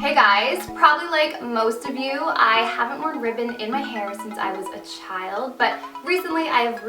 Hey guys, probably like most of you, I haven't worn ribbon in my hair since I was a child, but recently I have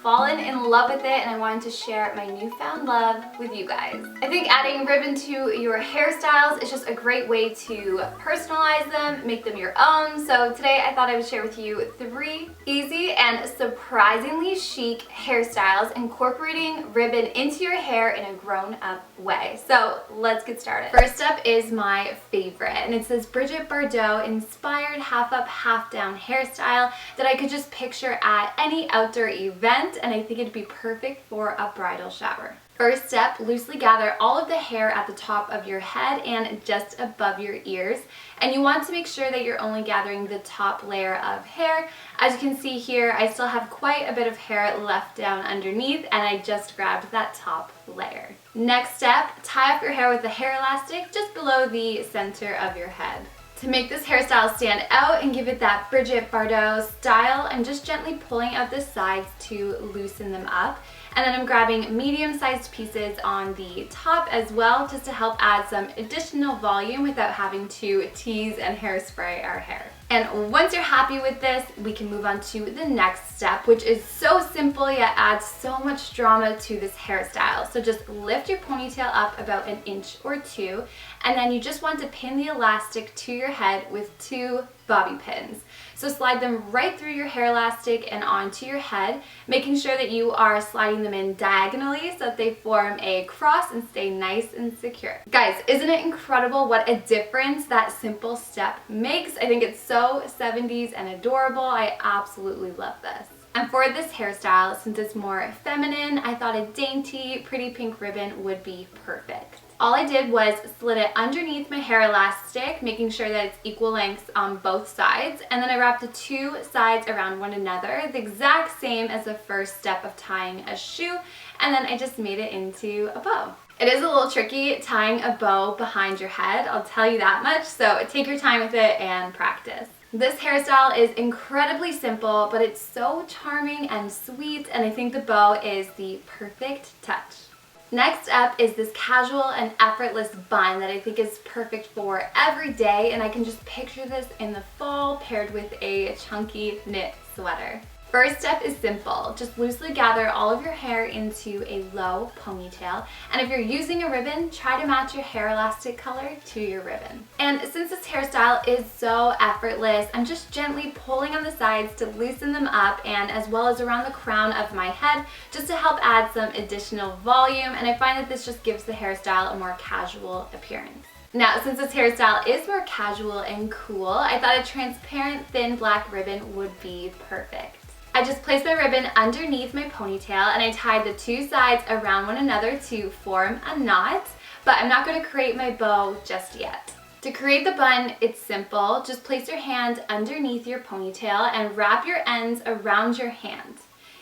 fallen in love with it and I wanted to share my newfound love with you guys. I think adding ribbon to your hairstyles is just a great way to personalize them, make them your own. So today I thought I would share with you 3 easy and surprisingly chic hairstyles incorporating ribbon into your hair in a grown-up way. So let's get started. First up is my favorite. And it's this Bridget Bardot inspired half up, half down hairstyle that I could just picture at any outdoor event, and I think it'd be perfect for a bridal shower. First step, loosely gather all of the hair at the top of your head and just above your ears. And you want to make sure that you're only gathering the top layer of hair. As you can see here, I still have quite a bit of hair left down underneath, and I just grabbed that top layer. Next step, tie up your hair with a hair elastic just below the center of your head. To make this hairstyle stand out and give it that Bridget Bardot style, I'm just gently pulling out the sides to loosen them up. And then I'm grabbing medium-sized pieces on the top as well, just to help add some additional volume without having to tease and hairspray our hair. And once you're happy with this, we can move on to the next step, which is so simple yet adds so much drama to this hairstyle. So just lift your ponytail up about 1 inch or 2, and then you just want to pin the elastic to your head with 2 bobby pins. So slide them right through your hair elastic and onto your head, making sure that you are sliding them in diagonally so that they form a cross and stay nice and secure. Guys, isn't it incredible what a difference that simple step makes? I think it's so 70s and adorable. I absolutely love this. And for this hairstyle, since it's more feminine, I thought a dainty, pretty pink ribbon would be perfect. All I did was slid it underneath my hair elastic, making sure that it's equal lengths on both sides, and then I wrapped the 2 sides around one another, the exact same as the first step of tying a shoe, and then I just made it into a bow. It is a little tricky tying a bow behind your head, I'll tell you that much, so take your time with it and practice. This hairstyle is incredibly simple, but it's so charming and sweet, and I think the bow is the perfect touch. Next up is this casual and effortless bun that I think is perfect for every day, and I can just picture this in the fall paired with a chunky knit sweater. First step is simple. Just loosely gather all of your hair into a low ponytail, and if you're using a ribbon, try to match your hair elastic color to your ribbon. And since this hairstyle is so effortless, I'm just gently pulling on the sides to loosen them up, and as well as around the crown of my head, just to help add some additional volume, and I find that this just gives the hairstyle a more casual appearance. Now, since this hairstyle is more casual and cool, I thought a transparent thin black ribbon would be perfect. I just placed my ribbon underneath my ponytail and I tied the 2 sides around one another to form a knot, but I'm not going to create my bow just yet. To create the bun, it's simple. Just place your hand underneath your ponytail and wrap your ends around your hand.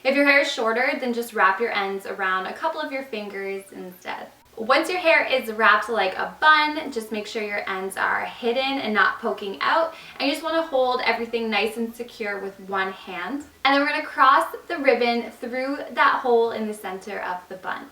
If your hair is shorter, then just wrap your ends around a couple of your fingers instead. Once your hair is wrapped like a bun, just make sure your ends are hidden and not poking out. And you just want to hold everything nice and secure with one hand. And then we're going to cross the ribbon through that hole in the center of the bun.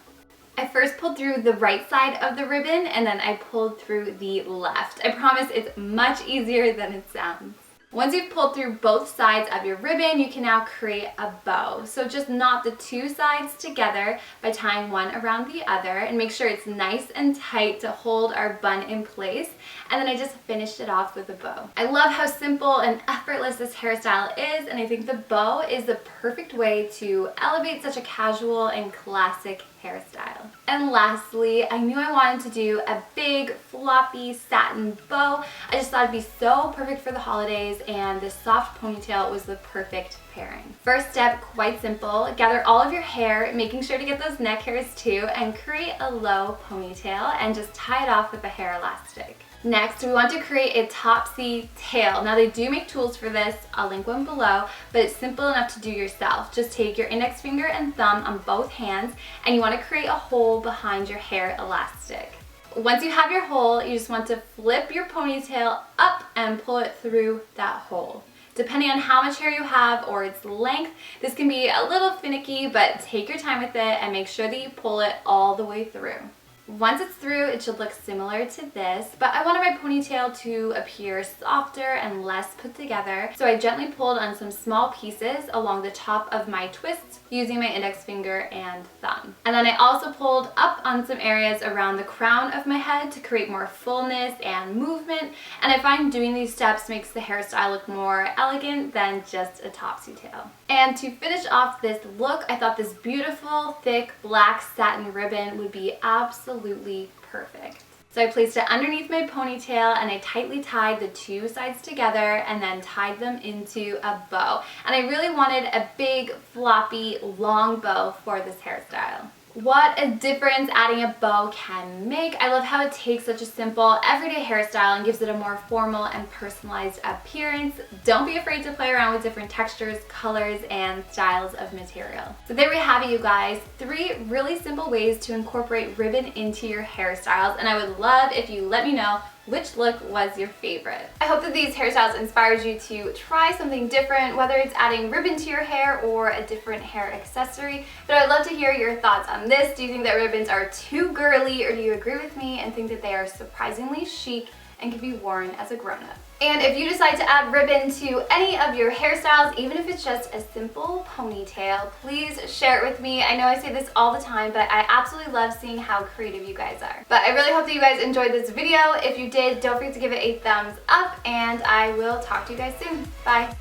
I first pulled through the right side of the ribbon and then I pulled through the left. I promise it's much easier than it sounds. Once you've pulled through both sides of your ribbon, you can now create a bow. So just knot the 2 sides together by tying one around the other and make sure it's nice and tight to hold our bun in place. And then I just finished it off with a bow. I love how simple and effortless this hairstyle is, and I think the bow is the perfect way to elevate such a casual and classic hairstyle. And lastly, I knew I wanted to do a big floppy satin bow. I just thought it'd be so perfect for the holidays, and this soft ponytail was the perfect pairing. First step, quite simple. Gather all of your hair, making sure to get those neck hairs too, and create a low ponytail and just tie it off with a hair elastic. Next, we want to create a topsy tail. Now they do make tools for this, I'll link one below, but it's simple enough to do yourself. Just take your index finger and thumb on both hands and you want to create a hole behind your hair elastic. Once you have your hole, you just want to flip your ponytail up and pull it through that hole. Depending on how much hair you have or its length, this can be a little finicky, but take your time with it and make sure that you pull it all the way through. Once it's through, it should look similar to this, but I wanted my ponytail to appear softer and less put together, so I gently pulled on some small pieces along the top of my twists using my index finger and thumb. And then I also pulled up on some areas around the crown of my head to create more fullness and movement, and I find doing these steps makes the hairstyle look more elegant than just a topsy tail. And to finish off this look, I thought this beautiful, thick, black satin ribbon would be absolutely perfect. So I placed it underneath my ponytail and I tightly tied the two sides together and then tied them into a bow. And I really wanted a big, floppy, long bow for this hairstyle. What a difference adding a bow can make. I love how it takes such a simple, everyday hairstyle and gives it a more formal and personalized appearance. Don't be afraid to play around with different textures, colors, and styles of material. So there we have it, you guys. 3 really simple ways to incorporate ribbon into your hairstyles, and I would love if you let me know which look was your favorite. I hope that these hairstyles inspired you to try something different, whether it's adding ribbon to your hair or a different hair accessory. But I'd love to hear your thoughts on this. Do you think that ribbons are too girly, or do you agree with me and think that they are surprisingly chic and can be worn as a grown-up? And if you decide to add ribbon to any of your hairstyles, even if it's just a simple ponytail, please share it with me. I know I say this all the time, but I absolutely love seeing how creative you guys are. But I really hope that you guys enjoyed this video. If you did, don't forget to give it a thumbs up, and I will talk to you guys soon. Bye.